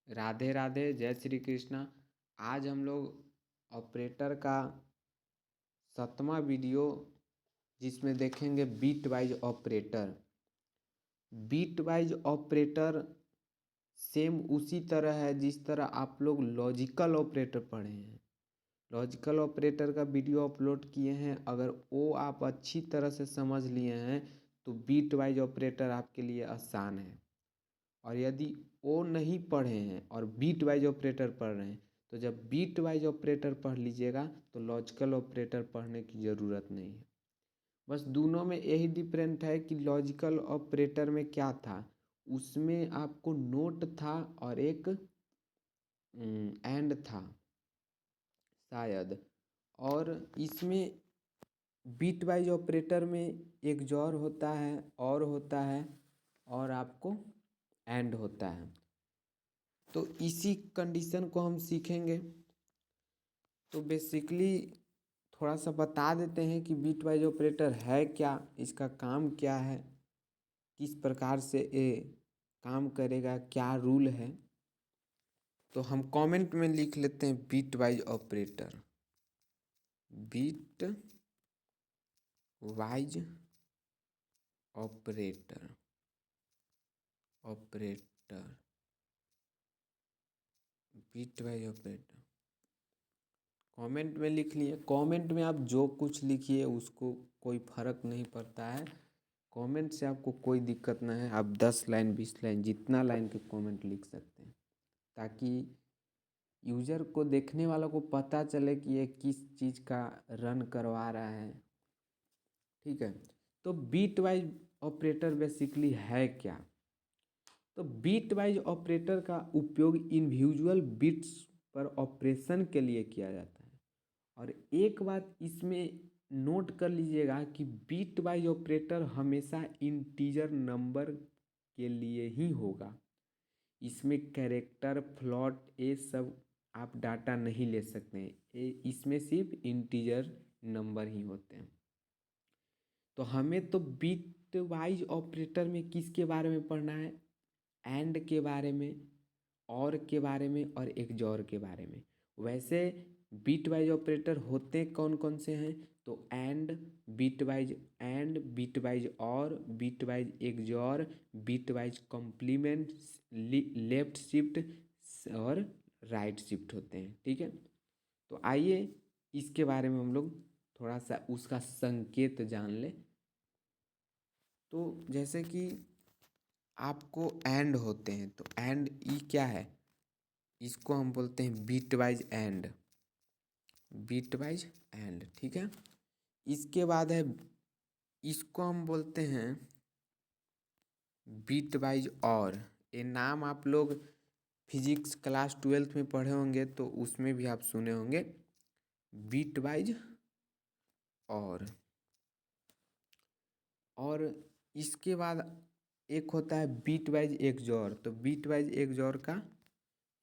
राधे राधे, जय श्री कृष्णा। आज हम लोग ऑपरेटर का 7वां वीडियो जिसमें देखेंगे bitwise operator. Bitwise operator same उसी तरह है जिस तरह आप लोग लॉजिकल ऑपरेटर पढ़े हैं। लॉजिकल ऑपरेटर का वीडियो अपलोड किए हैं, अगर वो आप अच्छी तरह से समझ लिए हैं तो बीट वाइज ऑपरेटर आपके लिए आसान है। और यदि वो नहीं पढ़े हैं और बीट वाइज ऑपरेटर पढ़ रहे हैं तो जब बीट वाइज ऑपरेटर पढ़ लीजिएगा तो लॉजिकल ऑपरेटर पढ़ने की ज़रूरत नहीं है। बस दोनों में यही डिफरेंट है कि लॉजिकल ऑपरेटर में क्या था, उसमें आपको नोट था और एक एंड था शायद। और इसमें बीट वाइज ऑपरेटर में एक जॉर होता है और आपको एंड होता है। तो इसी कंडीशन को हम सीखेंगे। तो बेसिकली थोड़ा सा बता देते हैं कि बीट वाइज ऑपरेटर है क्या, इसका काम क्या है, किस प्रकार से ये काम करेगा, क्या रूल है। तो हम कमेंट में लिख लेते हैं bitwise operator. Bitwise operator bitwise operator comment में लिख लिए। कमेंट में आप जो कुछ लिखिए उसको कोई फर्क नहीं पड़ता है। कमेंट से आपको कोई दिक्कत ना है, आप 10 लाइन 20 लाइन जितना लाइन के कमेंट लिख सकते हैं, ताकि यूज़र को, देखने वालों को पता चले कि ये किस चीज़ का रन करवा रहा है। ठीक है। तो बीट वाइज ऑपरेटर बेसिकली है क्या? तो बीट वाइज ऑपरेटर का उपयोग इंडिविजुअल बिट्स पर ऑपरेशन के लिए किया जाता है। और एक बात इसमें नोट कर लीजिएगा कि बीट वाइज ऑपरेटर हमेशा इंटीजर नंबर के लिए ही होगा। इसमें कैरेक्टर फ्लोट ये सब आप डाटा नहीं ले सकते हैं, इसमें सिर्फ इंटीजर नंबर ही होते हैं। तो हमें तो बीट वाइज ऑपरेटर में किसके बारे में पढ़ना है? एंड के बारे में, और के बारे में और एक्सॉर के बारे में। वैसे बीट वाइज ऑपरेटर होते कौन कौन से हैं? तो and, bitwise or, bitwise XOR, bitwise complement, left shift और राइट शिफ्ट होते हैं। ठीक है। तो आइए इसके बारे में हम लोग थोड़ा सा उसका संकेत जान ले। तो जैसे कि आपको एंड होते हैं, तो एंड ई क्या है? इसको हम बोलते हैं bitwise and. Bitwise and, ठीक है। इसके बाद है, इसको हम बोलते हैं बीट वाइज और। ये नाम आप लोग फिजिक्स क्लास 12th में पढ़े होंगे तो उसमें भी आप सुने होंगे बीट वाइज और इसके बाद एक होता है बीट वाइज एक्सॉर। तो बीट वाइज एक्सॉर का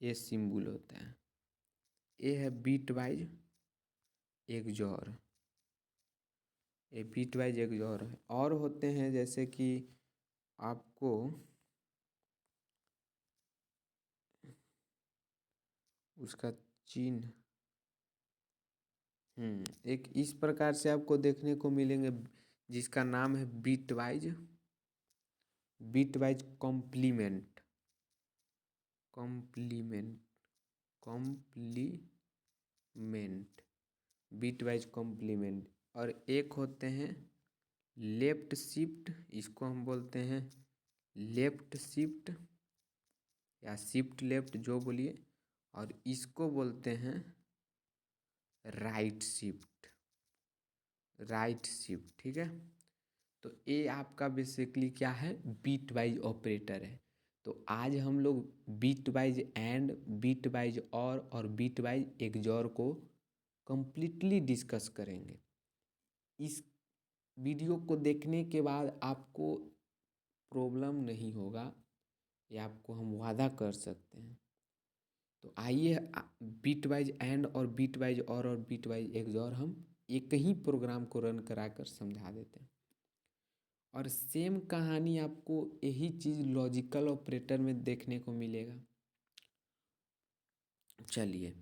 ये सिंबल होता है, ये है बीट वाइज एक्सॉर। ये बीट वाइज एक्सॉर है। और होते हैं जैसे कि आपको उसका चिन्ह एक इस प्रकार से आपको देखने को मिलेंगे जिसका नाम है bitwise complement. Bitwise complement. और एक होते हैं लेफ्ट शिफ्ट, इसको हम बोलते हैं लेफ्ट शिफ्ट या शिफ्ट लेफ्ट जो बोलिए। और इसको बोलते हैं राइट शिफ्ट। ठीक है। तो ये आपका बेसिकली क्या है? बीट वाइज ऑपरेटर है। तो आज हम लोग bitwise and, bitwise or bitwise XOR को कंप्लीटली डिस्कस करेंगे। इस वीडियो को देखने के बाद आपको प्रॉब्लम नहीं होगा, ये आपको हम वादा कर सकते हैं। तो आइए बीट वाइज एंड और bitwise or bitwise XOR हम एक ही प्रोग्राम को रन कराकर समझा देते हैं। और सेम कहानी आपको यही चीज़ लॉजिकल ऑपरेटर में देखने को मिलेगा। चलिए,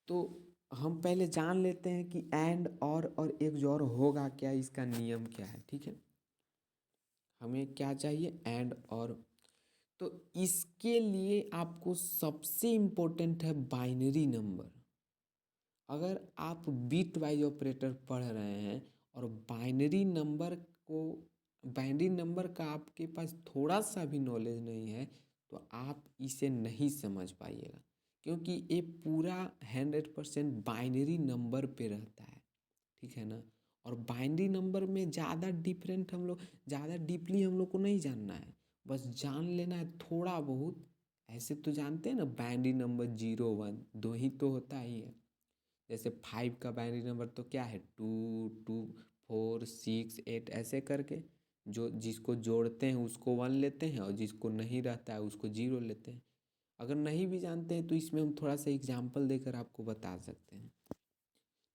तो हम पहले जान लेते हैं कि एंड और एक जोर होगा क्या, इसका नियम क्या है। ठीक है, हमें क्या चाहिए, एंड और। तो इसके लिए आपको सबसे इम्पोर्टेंट है बाइनरी नंबर। अगर आप बिट वाइज ऑपरेटर पढ़ रहे हैं और बाइनरी नंबर का आपके पास थोड़ा सा भी नॉलेज नहीं है, तो आप इसे नहीं समझ पाइएगा, क्योंकि ये पूरा 100% बाइनरी नंबर पे रहता है। ठीक है ना। और बाइनरी नंबर में ज़्यादा डीपली हम लोग को नहीं जानना है, बस जान लेना है थोड़ा बहुत। ऐसे तो जानते हैं ना, बाइनरी नंबर 0 1 दो ही तो होता ही है। जैसे 5 का बाइनरी नंबर तो क्या है, 2 2 4 6 8 ऐसे करके, जो जिसको जोड़ते हैं उसको 1 लेते हैं और जिसको नहीं रहता है उसको 0 लेते हैं। अगर नहीं भी जानते हैं तो इसमें हम थोड़ा सा एग्जाम्पल देकर आपको बता सकते हैं।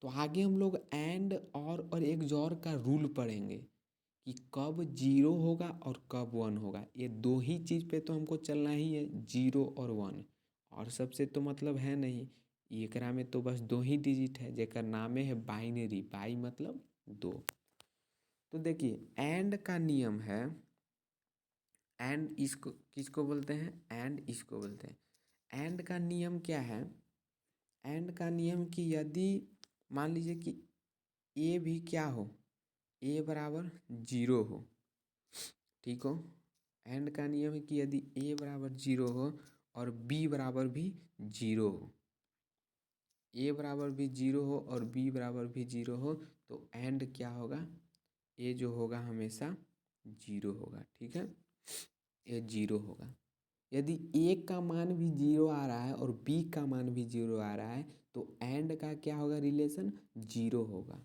तो आगे हम लोग एंड और एक जोर का रूल पढ़ेंगे कि कब 0 होगा और कब 1 होगा। ये दो ही चीज़ पे तो हमको चलना ही है, 0 और 1। और सबसे तो मतलब है नहीं, एकरा में तो बस दो ही डिजिट है, जेकर नामे है बाइनरी। बाई मतलब दो। तो देखिए, एंड का नियम है, एंड इसको किसको बोलते हैं, एंड इसको बोलते हैं। एंड का नियम क्या है, एंड का नियम कि यदि मान लीजिए कि ए भी क्या हो, ए बराबर 0 हो। ठीक हो। एंड का नियम है कि यदि ए बराबर 0 हो और बी बराबर भी 0 हो, ए बराबर भी 0 हो और बी बराबर भी 0 हो, तो एंड क्या होगा, ए जो होगा हमेशा 0 होगा। ठीक है, ए 0 होगा। यदि ए का मान भी 0 आ रहा है और बी का मान भी 0 आ रहा है, तो एंड का क्या होगा, रिलेशन 0 होगा।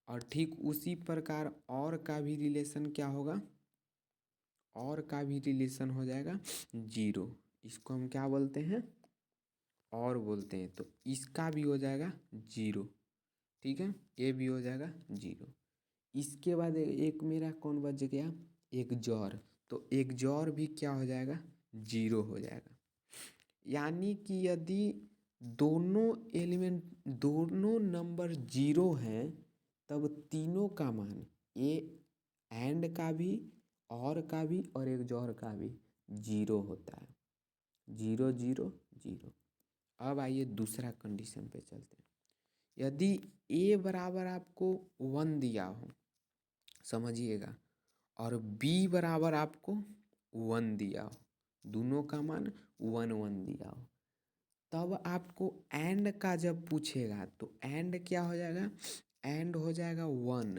और ठीक उसी प्रकार और का भी रिलेशन क्या होगा, और का भी रिलेशन हो जाएगा 0। इसको हम क्या बोलते हैं, और बोलते हैं। तो इसका भी हो जाएगा 0। ठीक है, ये भी हो जाएगा 0। इसके बाद एक मेरा कौन बच गया, एक जोर। तो एक जोर भी क्या हो जाएगा, 0 हो जाएगा। यानी कि यदि दोनों नंबर 0 हैं, तब तीनों का मान, ए एंड का भी, और का भी, और एक जोर का भी 0 होता है। 0 0 0। अब आइए दूसरा कंडीशन पे चलते हैं। यदि ए बराबर आपको 1 दिया हो, समझिएगा, और बी बराबर आपको 1 दिया हो, दोनों का मान 1 1 दिया हो, तब आपको एंड का जब पूछेगा तो एंड क्या हो जाएगा, एंड हो जाएगा 1।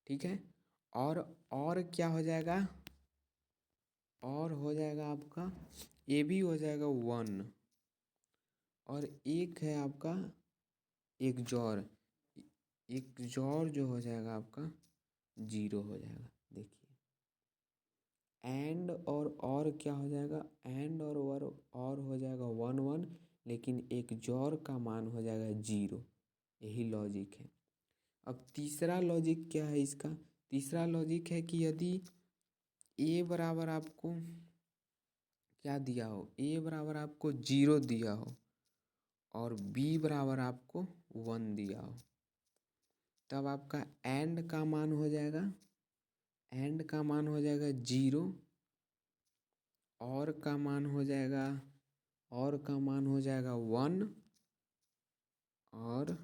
ठीक है, और क्या हो जाएगा, और हो जाएगा आपका, ए भी हो जाएगा 1, और एक है आपका एक जोर, एक जोर जो हो जाएगा आपका 0 हो जाएगा। देखिए, एंड और क्या हो जाएगा, एंड और हो जाएगा 1 1, लेकिन एक जोर का मान हो जाएगा 0। यही लॉजिक है। अब तीसरा लॉजिक क्या है इसका, तीसरा लॉजिक है कि यदि ए बराबर आपको क्या दिया हो, ए बराबर आपको 0 दिया हो और बी बराबर आपको 1 दिया हो, तब आपका एंड का मान हो जाएगा, एंड का मान हो जाएगा 0, और का मान हो जाएगा, और का मान हो जाएगा 1, और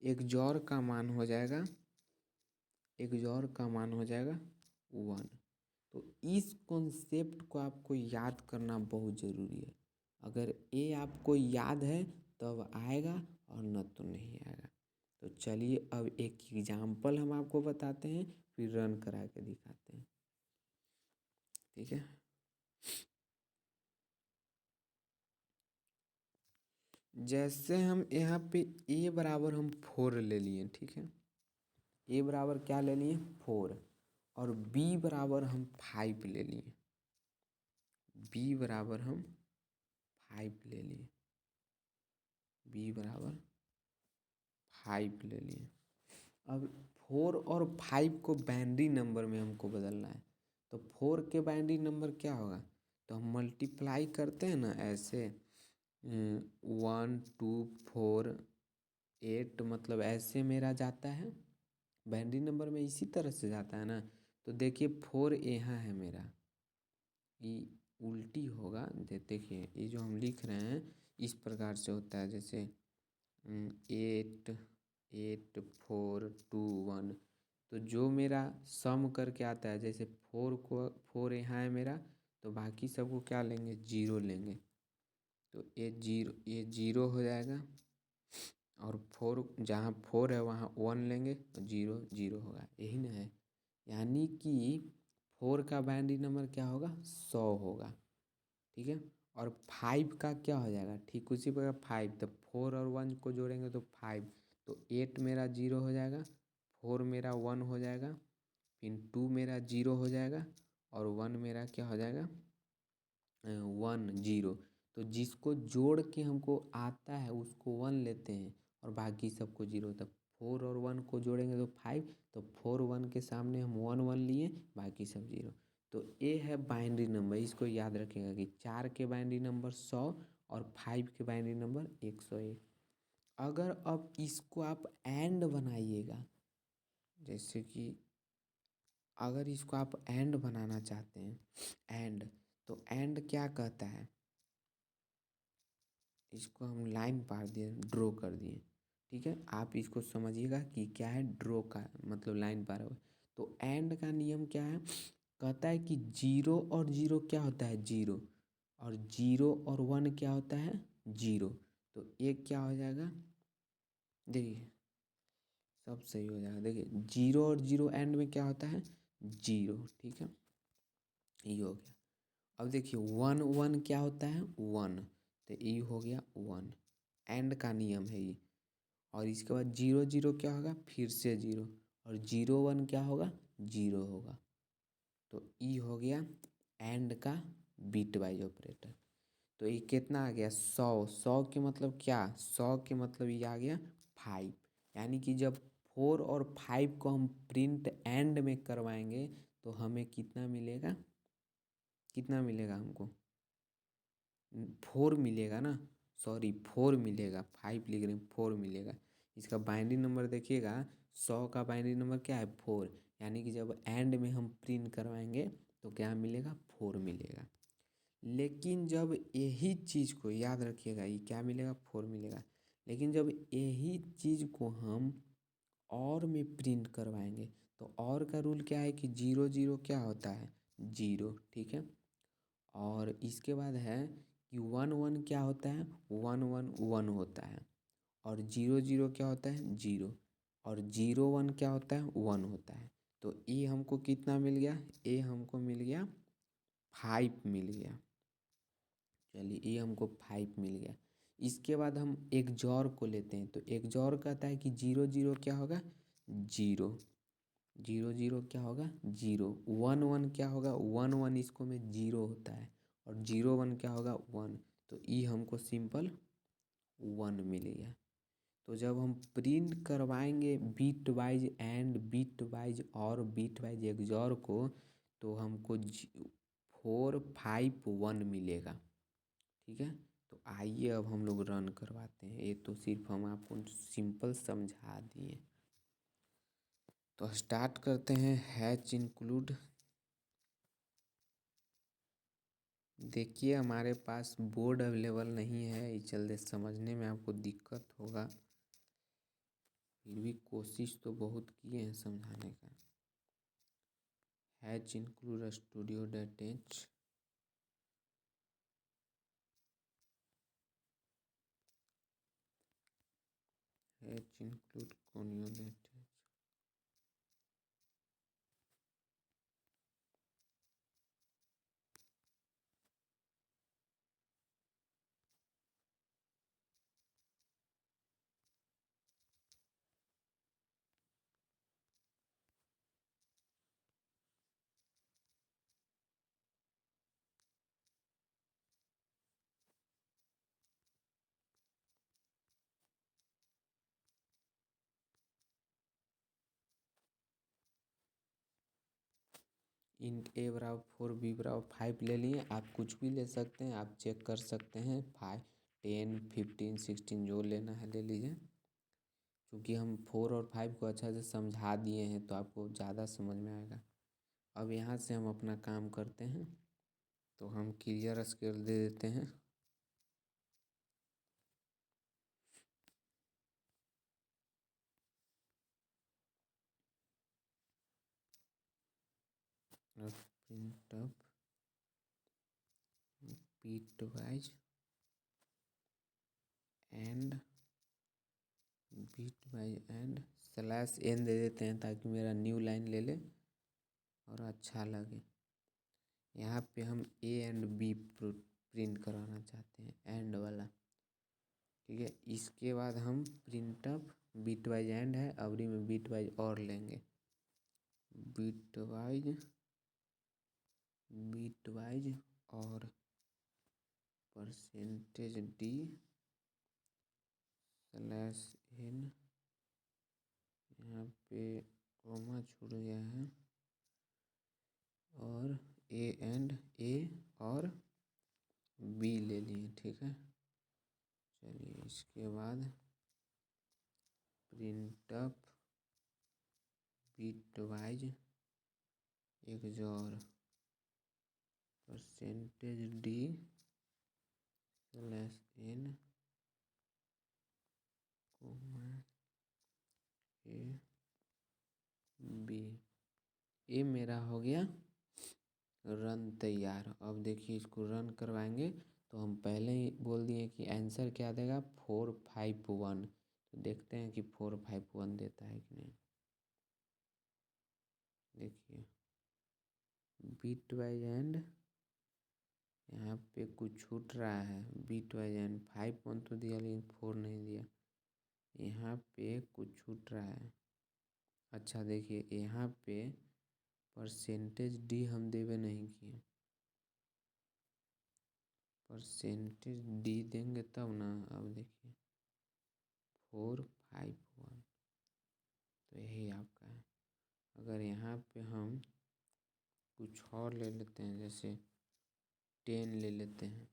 एक जोर का मान हो जाएगा, एक जोर का मान हो जाएगा 1। तो इस कॉन्सेप्ट को आपको याद करना बहुत ज़रूरी है। अगर ये आपको याद है तब आएगा, और न तो नहीं आएगा। तो चलिए अब एक एग्जाम्पल हम आपको बताते हैं, फिर रन करा के दिखाते हैं। ठीक है, जैसे हम यहाँ पे ए बराबर हम 4 ले लिए। ठीक है, ए बराबर क्या ले लिए, 4, और बी बराबर हम 5 ले लिए। बी बराबर हम 5 ले लिए, बी बराबर 5 ले लिए। अब 4 और 5 को बाइनरी नंबर में हमको बदलना है। तो 4 के बाइनरी नंबर क्या होगा, तो हम मल्टीप्लाई करते हैं ना ऐसे, 1 2 4 8 मतलब ऐसे मेरा जाता है। बाइनरी नंबर में इसी तरह से जाता है ना। तो देखिए 4 यहाँ है मेरा, ये उल्टी होगा। देखिए ये जो हम लिख रहे हैं इस प्रकार से होता है, जैसे 8 8 4 2 1। तो जो मेरा सम करके आता है, जैसे 4 यहाँ है मेरा, तो बाकी सबको क्या लेंगे, जीरो लेंगे। तो ये जीरो हो जाएगा, और 4 जहाँ 4 है वहाँ 1 लेंगे तो जीरो जीरो होगा, यही ना है। यानी कि 4 का बाइनरी नंबर क्या होगा, 100 होगा। ठीक है। और 5 का क्या हो जाएगा, ठीक उसी प्रकार 5, तो 4 और 1 को जोड़ेंगे तो 5, तो 8 मेरा जीरो हो जाएगा, 4 मेरा 1 हो जाएगा, फिर 2 मेरा जीरो हो जाएगा, और 1 मेरा क्या हो जाएगा, 1 जीरो। तो जिसको जोड़ के हमको आता है उसको 1 लेते हैं, और बाकी सबको जीरो। तो 4 और 1 को जोड़ेंगे तो 5, तो 4 1 के सामने हम 1 1 लिए, बाकी सब जीरो। तो ये है बाइनरी नंबर, इसको याद रखिएगा कि 4 के बाइनरी नंबर 100 और 5 के बाइनरी नंबर 101। अगर अब इसको आप एंड बनाइएगा, जैसे कि अगर इसको आप एंड बनाना चाहते हैं, एंड, तो एंड क्या कहता है, इसको हम लाइन पार दिए, ड्रॉ कर दिए। ठीक है, आप इसको समझिएगा कि क्या है, ड्रॉ का मतलब लाइन पार हुआ। तो एंड का नियम क्या है, कहता है कि जीरो और जीरो क्या होता है, जीरो, और जीरो और 1 क्या होता है, जीरो। तो एक क्या हो जाएगा, देखिए सब सही हो जाएगा। देखिए जीरो और जीरो एंड में क्या होता है, जीरो। ठीक है, ये हो गया। अब देखिए 1 1 क्या होता है, 1, तो ये हो गया 1, एंड का नियम है ये। और इसके बाद जीरो जीरो क्या होगा, फिर से जीरो, और जीरो 1 क्या होगा, जीरो होगा। तो ई हो गया एंड का बिट वाइज ऑपरेटर। तो ये कितना आ गया, 100। 100 के मतलब क्या, 100 के मतलब ये आ गया 5। यानी कि जब 4 और 5 को हम प्रिंट एंड में करवाएंगे तो हमें कितना मिलेगा, कितना मिलेगा हमको, 4 मिलेगा ना, सॉरी 4 मिलेगा, 5 लिख रहे हैं, 4 मिलेगा। इसका बाइनरी नंबर देखिएगा, 100 का बाइनरी नंबर क्या है, 4। यानी कि जब एंड में हम प्रिंट करवाएंगे तो क्या मिलेगा, 4 मिलेगा। लेकिन जब यही चीज़ को याद रखिएगा, ये क्या मिलेगा, 4 मिलेगा। लेकिन जब यही चीज़ को हम और में प्रिंट करवाएंगे तो और का रूल क्या है कि जीरो जीरो क्या होता है, जीरो। ठीक है, और इसके बाद है कि 1 1 क्या होता है, 1 1 1 होता है, और जीरो जीरो क्या होता है, जीरो, और जीरो 1 क्या होता है, 1 होता है। तो ये हमको कितना मिल गया, ये हमको मिल गया 5 मिल गया। चलिए ये हमको 5 मिल गया। इसके बाद हम एक जॉर को लेते हैं, तो एक जॉर कहता है कि जीरो जीरो क्या होगा, जीरो, जीरो जीरो क्या होगा, जीरो, 1 1 क्या होगा, 1 1 इसको में जीरो होता है, और जीरो 1 क्या होगा, 1। तो ये हमको सिंपल 1 मिल गया। तो जब हम प्रिंट करवाएंगे bit wise and bit wise और बिट वाइज एक्सॉर को, तो हमको 4 5 1 मिलेगा। ठीक है, तो आइए अब हम लोग रन करवाते हैं। ये तो सिर्फ हम आपको सिंपल समझा दिए। तो स्टार्ट करते हैं, हैच इंक्लूड। देखिए हमारे पास बोर्ड अवेलेबल नहीं है, इस चलते समझने में आपको दिक्कत होगा, फिर भी कोशिश तो बहुत किए हैं समझाने का। Hash include stdio dot h, hash include conio dot h. Int a बराबर 4 बी बराबर 5 ले लिए, आप कुछ भी ले सकते हैं, आप चेक कर सकते हैं। 5 10, 15, 16 जो लेना है ले लीजिए, क्योंकि हम 4 और 5 को अच्छा से समझा दिए हैं तो आपको ज़्यादा समझ में आएगा। अब यहाँ से हम अपना काम करते हैं, तो हम क्लियर स्केल दे देते हैं। Print up bitwise and bitwise and /n दे देते हैं ताकि मेरा न्यू लाइन ले ले और अच्छा लगे। यहाँ पे हम A एंड B प्रिंट कराना चाहते हैं, एंड वाला, ठीक है। इसके बाद हम प्रिंट अप बिटवाइज एंड है, अवरी में बिटवाइज और लेंगे, बिटवाइज और %d/n, यहाँ पे कॉमा छूट गया है, और A और B ले लिए, ठीक है। चलिए इसके बाद प्रिंट अप बिटवाइज एक जो और %d/n B, ये मेरा हो गया रन तैयार। अब देखिए इसको रन करवाएंगे तो हम पहले ही बोल दिए कि आंसर क्या देगा, 451। तो देखते हैं कि 451 देता है कि नहीं। देखिए बिटवाइज एंड, यहाँ पे कुछ छूट रहा है, बिटवाइज एंड 51 तो दिया लेकिन 4 नहीं दिया, यहाँ पे कुछ छूट रहा है। अच्छा देखिए यहाँ पे %d हम देवे नहीं किए, %d देंगे तब ना। अब देखिए 451 तो यही आपका है। अगर यहाँ पे हम कुछ और ले लेते हैं, जैसे 10 ले लेते हैं,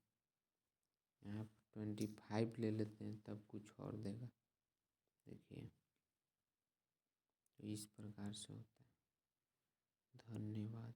यहाँ पे 25 ले लेते हैं, तब कुछ और देगा। देखिए तो इस प्रकार से होता है। धन्यवाद।